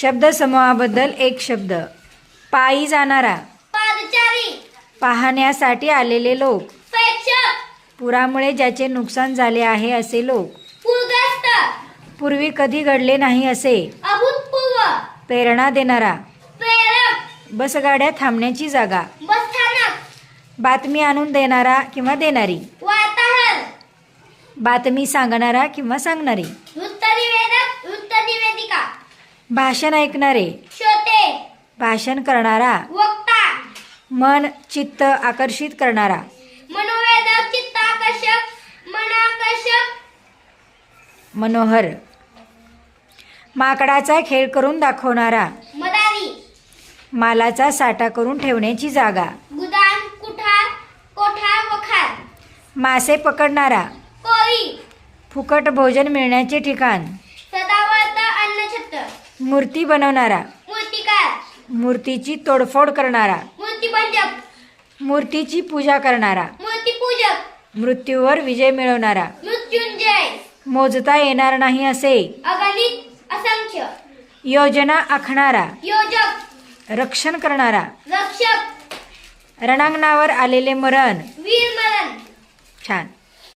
शब्दसमूहाबद्दल एक शब्द. पायी जाणारा, पादचारी, पाहण्यासाठी आलेले लोक, प्रेक्षक, पुरामुळे ज्याचे नुकसान झाले आहे असे लोक, पूरग्रस्त, पूर्वी कधी घडले नाही असे, अभूतपूर्व, प्रेरणा देणारा, प्रेरक, बसगाड्या थांबण्याची जागा, बसस्थानक, बातमी आणून देणारा किंवा देणारी, वार्ताहर, बातमी सांगणारा किंवा सांगणारी, वृत्तनिवेदक, वृत्तनिवेदिका, भाषण ऐकणारे, श्रोते, भाषण करणारा, वक्ता, मन चित्त आकर्षित करणारा, मनोवेदक, चित्ताकर्षक, मनाकर्षक, मनोहर, माकडाचा खेळ करून दाखवणारा, मदारी, मालाचा साठा करून ठेवण्याची जागा, गुदाम, कुठार, कोठार, वखार, मासे पकडणारा, कोळी, फुकट भोजन मिळण्याचे ठिकाण, सदावर्त, अन्नछत्र, मूर्ती बनवणारा, मूर्तिकार, मूर्तीची तोडफोड करणारा, मूर्तिभंजक, मूर्तीची पूजा करणारा, मूर्तिपूजक, मृत्यूवर विजय मिळवणारा, मृत्युंजय, मोजता येणार नाही असे, अगणित, असंख्य, योजना आखणारा, योजक, रक्षण करणारा, रक्षक, रणांगणावर आलेले मरण. वीरमरण. छान.